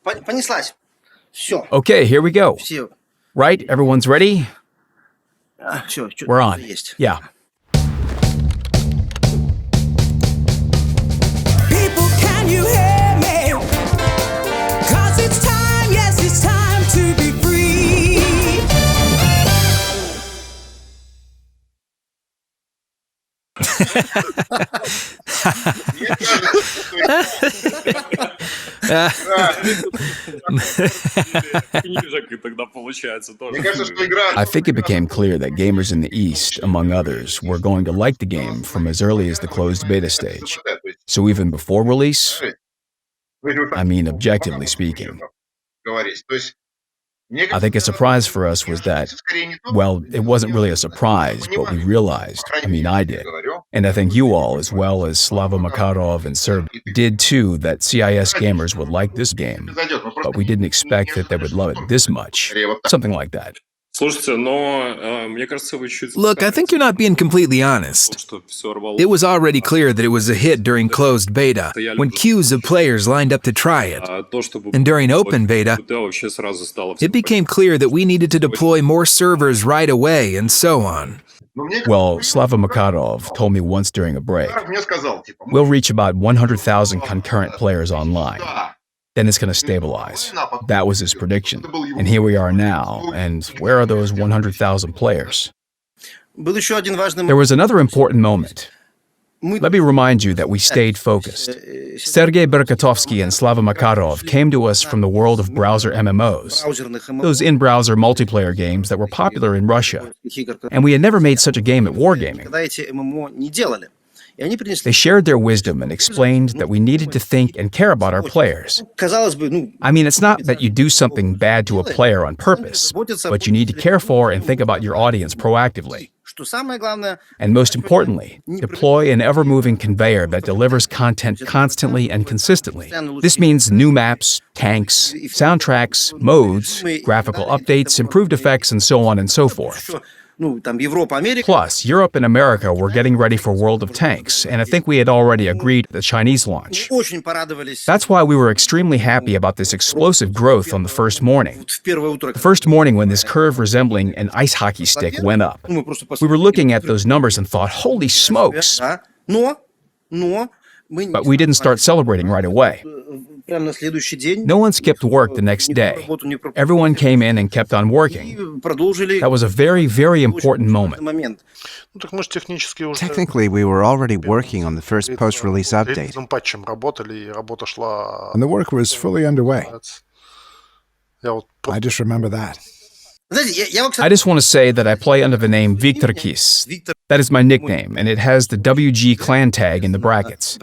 Понеслась. Все. Okay, here we go. Все. Right? Everyone's ready? Все. We're on. Yeah. People, can you hear me? 'Cause it's time, yes, it's time to be free. I think it became clear that gamers in the East, among others, were going to like the game from as early as the closed beta stage. So even before release, I mean, objectively speaking, I think a surprise for us was that, well, it wasn't really a surprise, but we realized, I did, and I think you all, as well as Slava Makarov and Serb, did too, that CIS gamers would like this game, but we didn't expect that they would love it this much. Something like that. Look, I think you're not being completely honest. It was already clear that it was a hit during closed beta, when queues of players lined up to try it. And during open beta, it became clear that we needed to deploy more servers right away, and so on. Well, Slava Makarov told me once during a break, we'll reach about 100,000 concurrent players online. Then it's going to stabilize. That was his prediction. And here we are now, and where are those 100,000 players? There was another important moment. Let me remind you that we stayed focused. Sergei Berkatovsky and Slava Makarov came to us from the world of browser MMOs, those in-browser multiplayer games that were popular in Russia. And we had never made such a game at Wargaming. They shared their wisdom and explained that we needed to think and care about our players. It's not that you do something bad to a player on purpose, but you need to care for and think about your audience proactively. And most importantly, deploy an ever-moving conveyor that delivers content constantly and consistently. This means new maps, tanks, soundtracks, modes, graphical updates, improved effects, and so on and so forth. Plus, Europe and America were getting ready for World of Tanks, and I think we had already agreed the Chinese launch. That's why we were extremely happy about this explosive growth on the first morning. The first morning when this curve resembling an ice hockey stick went up. We were looking at those numbers and thought, holy smokes! But we didn't start celebrating right away. No one skipped work the next day. Everyone came in and kept on working. That was a very, very important moment. Technically, we were already working on the first post-release update. And the work was fully underway. I just remember that. I just want to say that I play under the name Viktor Kis. That is my nickname, and it has the WG clan tag in the brackets.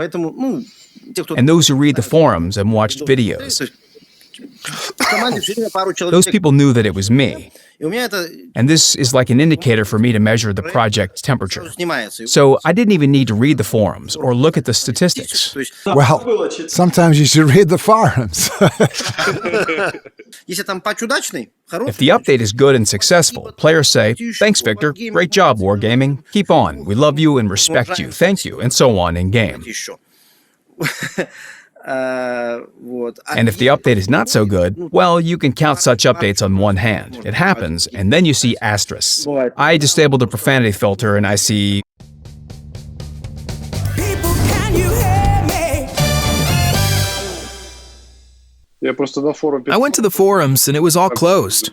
And those who read the forums and watched videos, those people knew that it was me. And this is like an indicator for me to measure the project's temperature. So I didn't even need to read the forums or look at the statistics. Well, sometimes you should read the forums. If the update is good and successful, players say, "Thanks, Victor. Great job, Wargaming. Keep on. We love you and respect you. Thank you," and so on in game. And if the update is not so good, well, you can count such updates on one hand. It happens, and then you see asterisks. I disabled the profanity filter and I see... People, can you hear me? I went to the forums and it was all closed.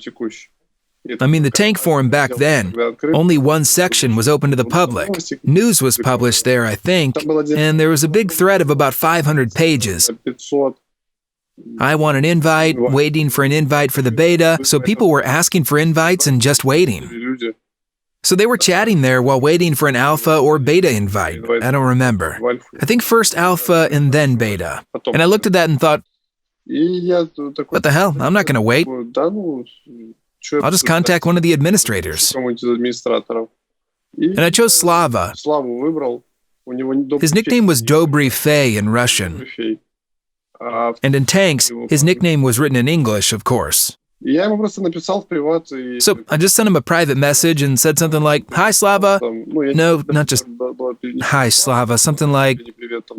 The tank forum back then, only one section was open to the public. News was published there, I think, and there was a big thread of about 500 pages. I want an invite, waiting for an invite for the beta, so people were asking for invites and just waiting. So they were chatting there while waiting for an alpha or beta invite. I don't remember. I think first alpha and then beta. And I looked at that and thought, what the hell, I'm not going to wait. I'll just contact one of the administrators. And I chose Slava. His nickname was Dobry Fey in Russian. And in Tanks, his nickname was written in English, of course. So I just sent him a private message and said something like, "Hi, Slava." No, not just "Hi, Slava." Something like,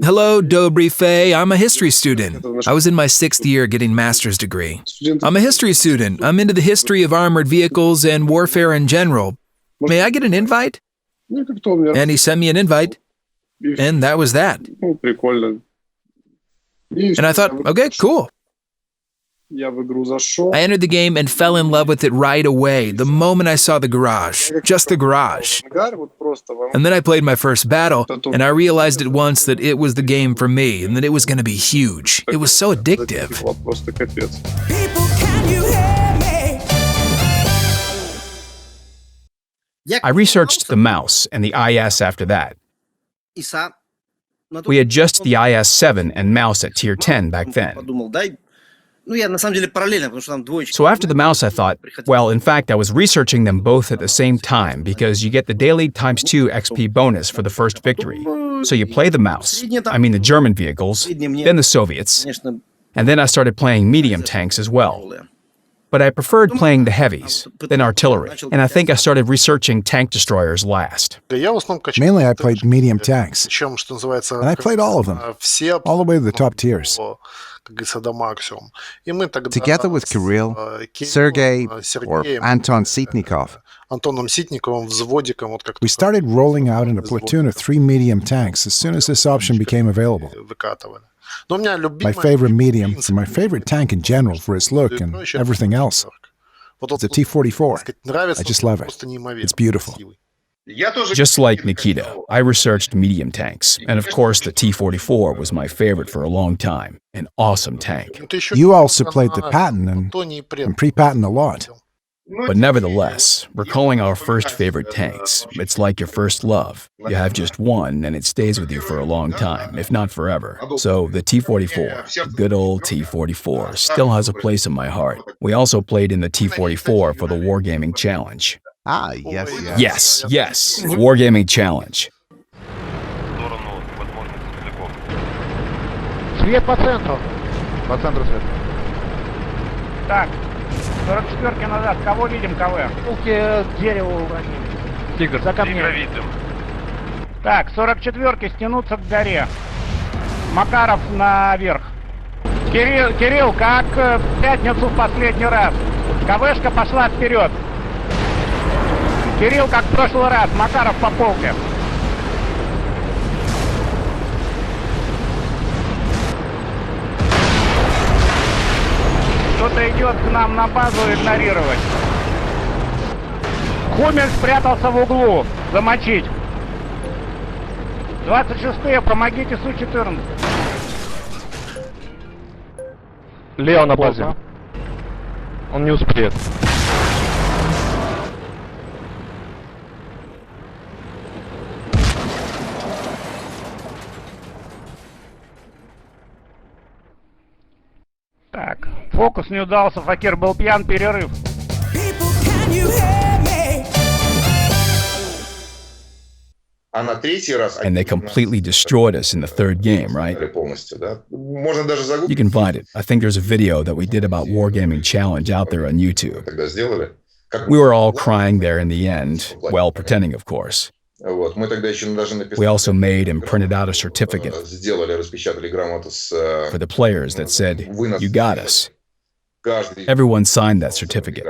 "Hello, Dobry Fay. I'm a history student. I was in my 6th year getting master's degree. I'm a history student. I'm into the history of armored vehicles and warfare in general. May I get an invite?" And he sent me an invite. And that was that. And I thought, okay, cool. I entered the game and fell in love with it right away, the moment I saw the garage, just the garage. And then I played my first battle, and I realized at once that it was the game for me, and that it was going to be huge. It was so addictive. People, can you hear me? I researched the mouse and the IS after that. We had just the IS-7 and mouse at tier 10 back then. So after the mouse, I thought, well, in fact, I was researching them both at the same time because you get the daily ×2 XP bonus for the first victory. So you play the mouse, I mean the German vehicles, then the Soviets, and then I started playing medium tanks as well. But I preferred playing the heavies, then artillery, and I think I started researching tank destroyers last. Mainly I played medium tanks, and I played all of them, all the way to the top tiers. Together with Kirill, Sergei, or Anton Sitnikov, we started rolling out in a platoon of 3 medium tanks as soon as this option became available. My favorite medium, and my favorite tank in general for its look and everything else, is the T-44. I just love it. It's beautiful. Just like Nikita, I researched medium tanks, and of course the T-44 was my favorite for a long time. An awesome tank. You also played the Patton and pre-Patton a lot. But nevertheless, recalling our first favorite tanks, it's like your first love. You have just one, and it stays with you for a long time, if not forever. So the T-44, the good old T-44, still has a place in my heart. We also played in the T-44 for the Wargaming Challenge. Ah, yes. Yes, Wargaming Challenge. Свет по центру. По центру свет. Так, 44-ки назад. Кого видим, КВ? К дереву уронили. Тигр. За камнем. Видим. Так, 44-ки стянутся к горе. Макаров наверх. Кирилл, как в пятницу в последний раз. КВшка пошла вперед. Кирилл, как в прошлый раз. Макаров по полке. Кто-то идет к нам на базу игнорировать. Хумель спрятался в углу. Замочить. 26-е, помогите Су-14. Лео на базе. Он не успеет. Так, фокус не удался, Факир был пьян, перерыв. And they completely destroyed us in the third game, right? You can find it. I think there's a video that we did about Wargaming Challenge out there on YouTube. We were all crying there in the end, well, pretending, of course. We also made and printed out a certificate for the players that said, "You got us." Everyone signed that certificate.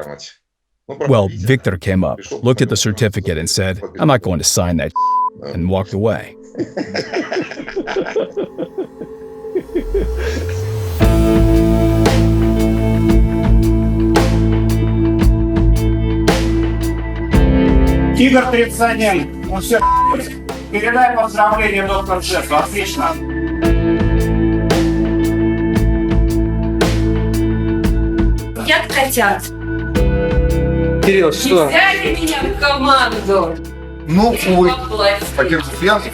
Well, Victor came up, looked at the certificate and said, "I'm not going to sign that," and walked away. Тигр 31. Ну все, передай поздравления доктору Шефу. Отлично. Как хотят. Кирилл, что? Взяли меня в команду. Ну, ой. Пойдем в пьянку.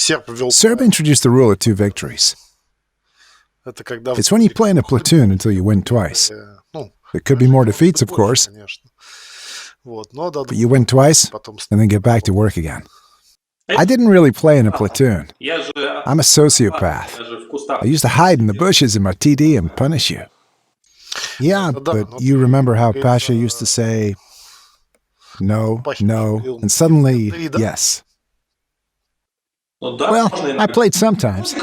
Serb introduced the rule of 2 victories. It's when you play in a platoon until you win twice. There could be more defeats, of course. But you win twice and then get back to work again. I didn't really play in a platoon. I'm a sociopath. I used to hide in the bushes in my TD and punish you. Yeah, but you remember how Pasha used to say, no, no, and suddenly, yes. Well, I played sometimes.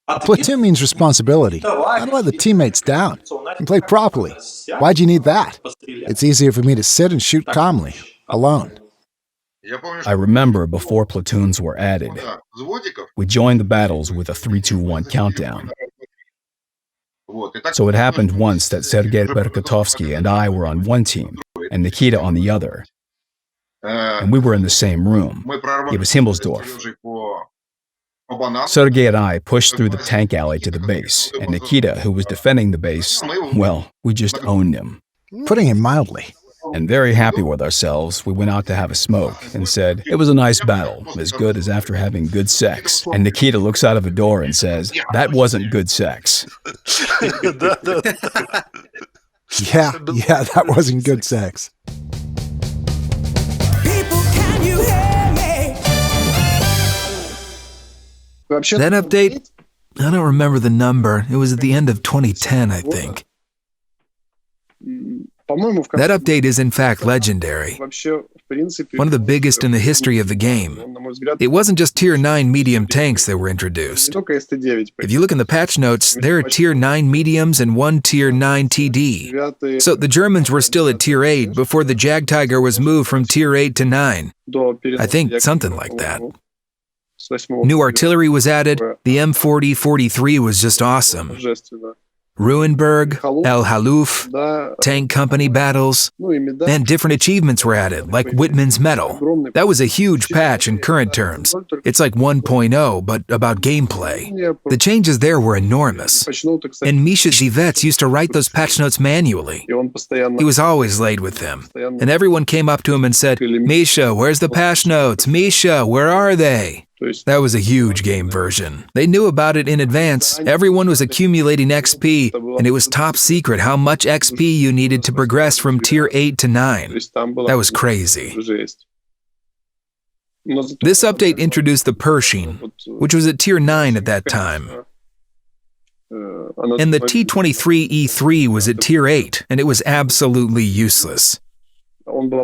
A platoon means responsibility. Not let the teammates down and play properly. Why'd you need that? It's easier for me to sit and shoot calmly, alone. I remember before platoons were added, we joined the battles with a 3-2-1 countdown. So it happened once that Sergei Berkatovsky and I were on one team, and Nikita on the other. And we were in the same room. It was Himmelsdorf. Sergei and I pushed through the tank alley to the base, and Nikita, who was defending the base, well, we just owned him. Putting it mildly. And very happy with ourselves, we went out to have a smoke and said, it was a nice battle, as good as after having good sex. And Nikita looks out of a door and says, that wasn't good sex. Yeah, that wasn't good sex. People, can you hear me? That update? I don't remember the number. It was at the end of 2010, I think. That update is in fact legendary. One of the biggest in the history of the game. It wasn't just Tier 9 medium tanks that were introduced. If you look in the patch notes, there are Tier 9 mediums and one Tier 9 TD. So the Germans were still at Tier 8 before the Jagdtiger was moved from Tier 8 to 9. I think something like that. New artillery was added. The M40-43 was just awesome. Ruinberg, El Haluf, tank company battles, and different achievements were added, like Whitman's Medal. That was a huge patch in current terms. It's like 1.0, but about gameplay. The changes there were enormous. And Misha Jivetc used to write those patch notes manually. He was always late with them. And everyone came up to him and said, Misha, where's the patch notes? Misha, where are they? That was a huge game version. They knew about it in advance. Everyone was accumulating XP, and it was top secret how much XP you needed to progress from Tier 8 to 9. That was crazy. This update introduced the Pershing, which was at Tier 9 at that time. And the T-23E3 was at Tier 8, and it was absolutely useless.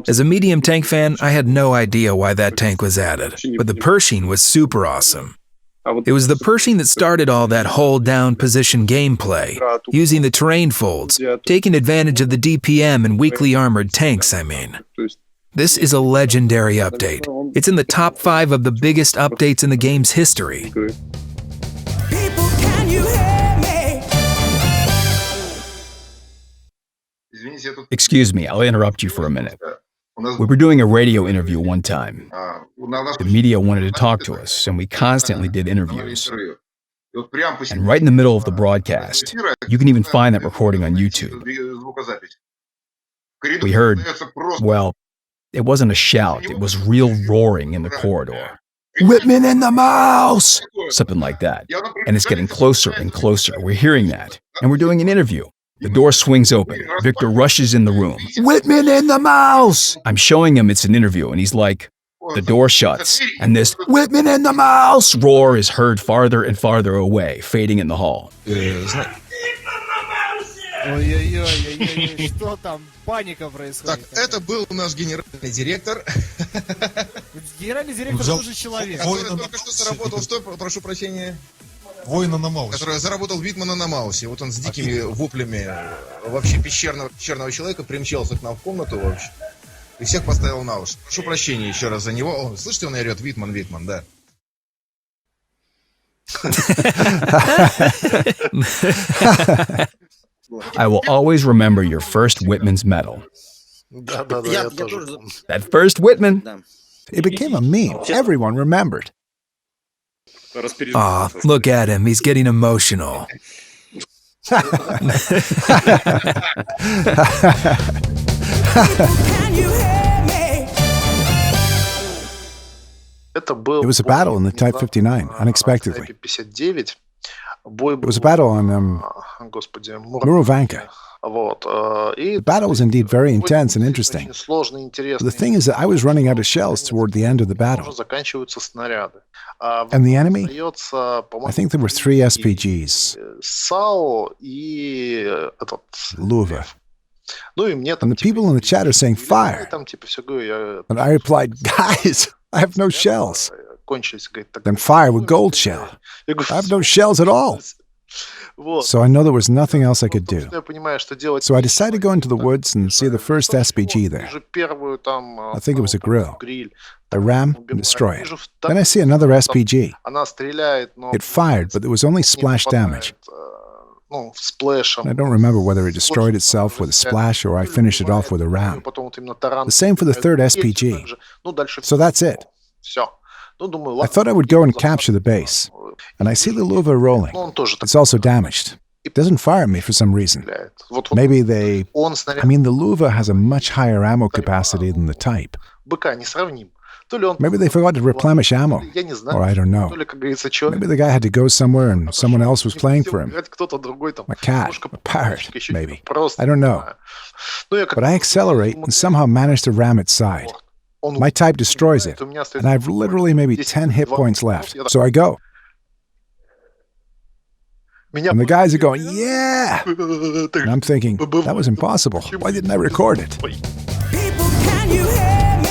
As a medium tank fan, I had no idea why that tank was added, but the Pershing was super awesome. It was the Pershing that started all that hold-down position gameplay, using the terrain folds, taking advantage of the DPM and weakly armored tanks, I mean. This is a legendary update. It's in the top 5 of the biggest updates in the game's history. People, can you hear me? Excuse me, I'll interrupt you for a minute. We were doing a radio interview one time. The media wanted to talk to us, and we constantly did interviews. And right in the middle of the broadcast, you can even find that recording on YouTube. We heard, well, it wasn't a shout, it was real roaring in the corridor. Whitman in the mouse! Something like that. And it's getting closer and closer. We're hearing that. And we're doing an interview. The door swings open. Victor rushes in the room. Whitman in the mouse! I'm showing him it's an interview, and he's like, the door shuts, and this Whitman in the mouse roar is heard farther and farther away, fading in the hall. Ой-ой-ой, что там? Паника происходит. Так, это был наш генеральный директор. Генеральный директор тоже человек. Только что заработал, что, прошу прощения? Воина на Маусе. Который заработал Витмана на Маусе. Вот он с дикими воплями вообще пещерного человека примчался к нам в комнату вообще. И всех поставил на уши. Прошу прощения еще раз за него. О, слышите, он орет Витман, Витман, да. I will always remember your first Whitman's medal. That first Whitman. It became a meme. Everyone remembered. Aw, look at him. He's getting emotional. It was a battle in the Type 59, unexpectedly. It was a battle on Murovanka. The battle was indeed very intense and interesting. But the thing is that I was running out of shells toward the end of the battle. And the enemy? I think there were 3 SPGs. Luva. And the people in the chat are saying, fire! And I replied, guys, I have no shells. Then fire with gold shell. I have no shells at all. So I know there was nothing else I could do. So I decided to go into the woods and see the first SPG there. I think it was a grill. I ram and destroy it. Then I see another SPG. It fired, but there was only splash damage. I don't remember whether it destroyed itself with a splash or I finished it off with a ram. The same for the third SPG. So that's it. I thought I would go and capture the base. And I see the Luva rolling. It's also damaged. It doesn't fire at me for some reason. Maybe the Luva has a much higher ammo capacity than the Type. Maybe they forgot to replenish ammo. Or I don't know. Maybe the guy had to go somewhere and someone else was playing for him. A cat, a parrot, maybe. I don't know. But I accelerate and somehow manage to ram its side. My Type destroys it, and I have literally maybe 10 hit points left. So I go. And the guys are going, yeah! And I'm thinking, that was impossible. Why didn't I record it? People, can you hear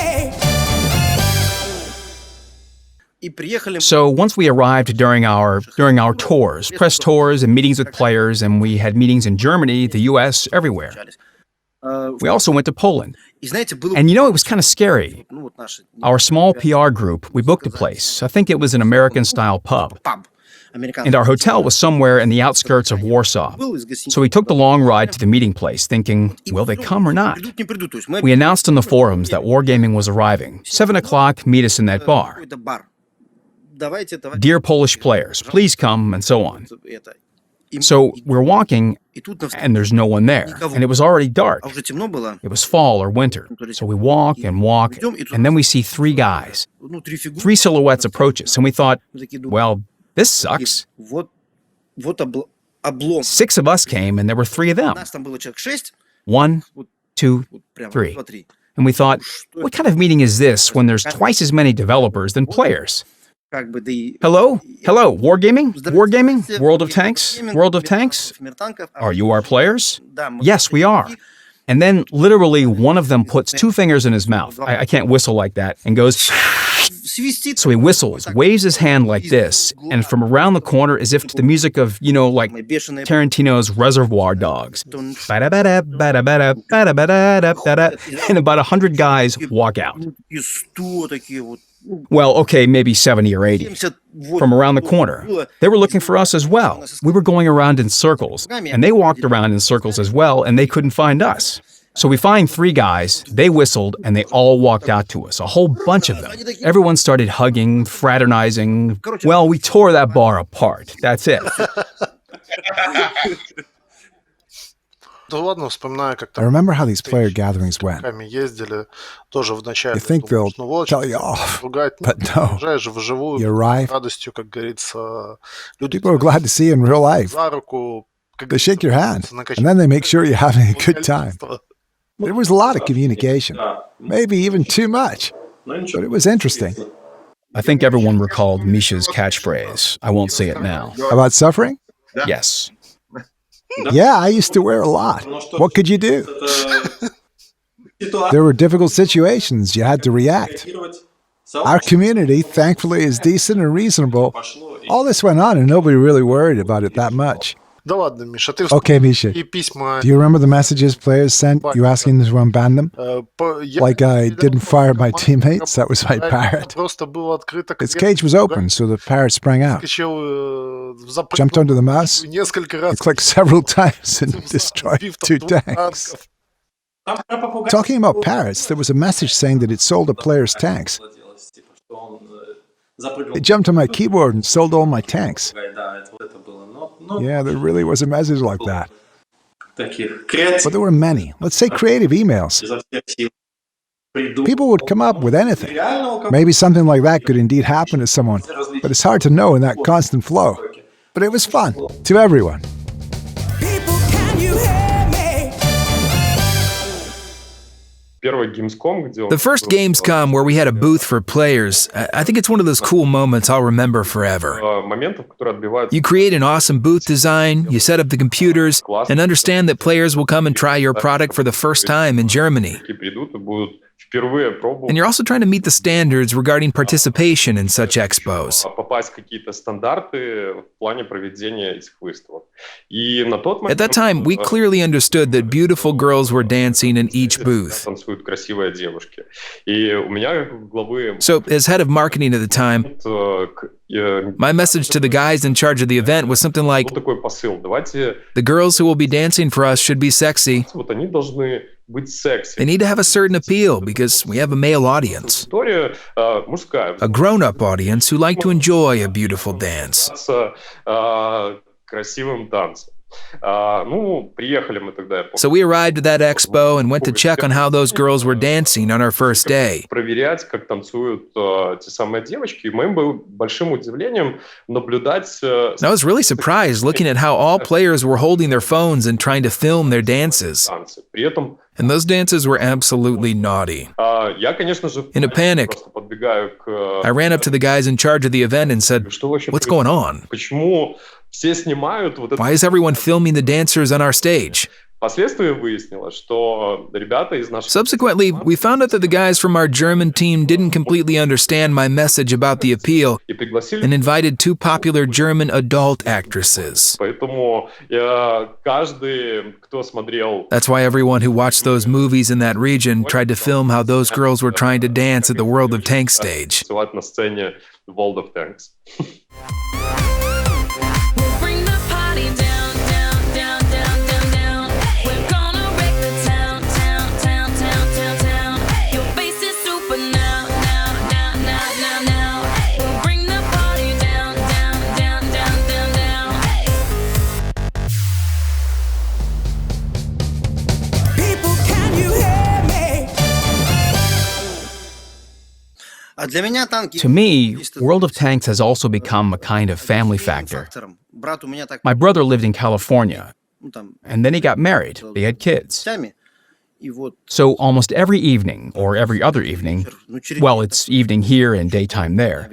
me? So once we arrived during our tours, press tours and meetings with players, and we had meetings in Germany, the US, everywhere. We also went to Poland. And it was kind of scary. Our small PR group, we booked a place. I think it was an American-style pub. And our hotel was somewhere in the outskirts of Warsaw. So we took the long ride to the meeting place, thinking, will they come or not? We announced on the forums that Wargaming was arriving. 7 o'clock, meet us in that bar. Dear Polish players, please come, and so on. So we're walking, and there's no one there. And it was already dark. It was fall or winter. So we walk, and then we see 3 guys. 3 silhouettes approach us, and we thought, well, this sucks. 6 of us came, and there were 3 of them. 1, 2, 3. And we thought, what kind of meeting is this when there's twice as many developers than players? Hello? Hello, Wargaming? World of Tanks? Are you our players? Yes, we are. And then literally one of them puts 2 fingers in his mouth. I can't whistle like that, and goes... So he whistles, waves his hand like this, and from around the corner, as if to the music of, like Tarantino's Reservoir Dogs. And about 100 guys walk out. Well, okay, maybe 70 or 80. From around the corner. They were looking for us as well. We were going around in circles, and they walked around in circles as well, and they couldn't find us. So we find 3 guys, they whistled, and they all walked out to us, a whole bunch of them. Everyone started hugging, fraternizing. Well, we tore that bar apart. That's it. I remember how these player gatherings went. You think they'll tell you off, but no. You arrive. People are glad to see you in real life. They shake your hand, and then they make sure you're having a good time. There was a lot of communication, maybe even too much, but it was interesting. I think everyone recalled Misha's catchphrase. I won't say it now. About suffering? Yes. Yeah, I used to wear a lot. What could you do? There were difficult situations. You had to react. Our community, thankfully, is decent and reasonable. All this went on and nobody really worried about it that much. Okay, Misha. Do you remember the messages players sent you asking to unban them? Like I didn't fire at my teammates? That was my parrot. Its cage was open, so the parrot sprang out. Jumped onto the mouse. It clicked several times and destroyed 2 tanks. Talking about parrots, there was a message saying that it sold a player's tanks. It jumped on my keyboard and sold all my tanks. Yeah, there really was a message like that. But there were many, let's say creative emails. People would come up with anything. Maybe something like that could indeed happen to someone, but it's hard to know in that constant flow. But it was fun, to everyone. People, can you hear me? The first Gamescom where we had a booth for players, I think it's one of those cool moments I'll remember forever. You create an awesome booth design, you set up the computers, and understand that players will come and try your product for the first time in Germany. And you're also trying to meet the standards regarding participation in such expos. At that time, we clearly understood that beautiful girls were dancing in each booth. So, as head of marketing at the time, my message to the guys in charge of the event was something like, the girls who will be dancing for us should be sexy. They need to have a certain appeal because we have a male audience. A grown-up audience who like to enjoy a beautiful dance. So we arrived at that expo and went to check on how those girls were dancing on our first day. I was really surprised looking at how all players were holding their phones and trying to film their dances. And those dances were absolutely naughty. In a panic, I ran up to the guys in charge of the event and said, "What's going on? Why is everyone filming the dancers on our stage?" Subsequently, we found out that the guys from our German team didn't completely understand my message about the appeal and invited two popular German adult actresses. That's why everyone who watched those movies in that region tried to film how those girls were trying to dance at the World of Tanks stage. To me, World of Tanks has also become a kind of family factor. My brother lived in California, and then he got married. They had kids. So almost every evening, or every other evening, well, it's evening here and daytime there,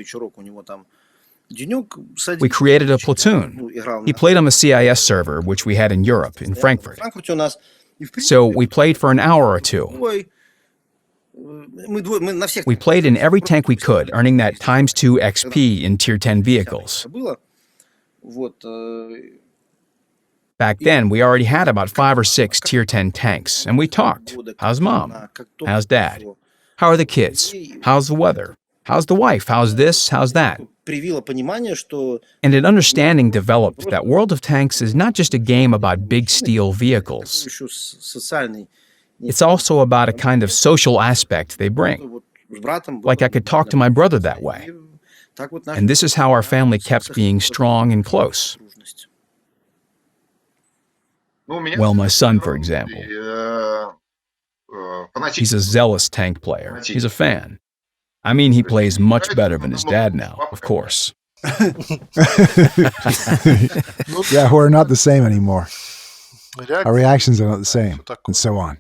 we created a platoon. He played on the CIS server, which we had in Europe, in Frankfurt. So we played for an hour or two. We played in every tank we could, earning that ×2 XP in Tier 10 vehicles. Back then, we already had about 5 or 6 Tier 10 tanks, and we talked. How's mom? How's dad? How are the kids? How's the weather? How's the wife? How's this? How's that? And an understanding developed that World of Tanks is not just a game about big steel vehicles. It's also about a kind of social aspect they bring. Like I could talk to my brother that way. And this is how our family kept being strong and close. Well, my son, for example, he's a zealous tank player. He's a fan. I mean, he plays much better than his dad now, of course. Yeah, we're not the same anymore. Our reactions are not the same, and so on.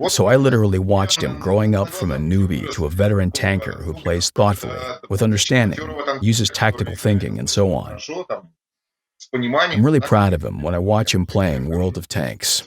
So I literally watched him growing up from a newbie to a veteran tanker who plays thoughtfully, with understanding, uses tactical thinking, and so on. I'm really proud of him when I watch him playing World of Tanks.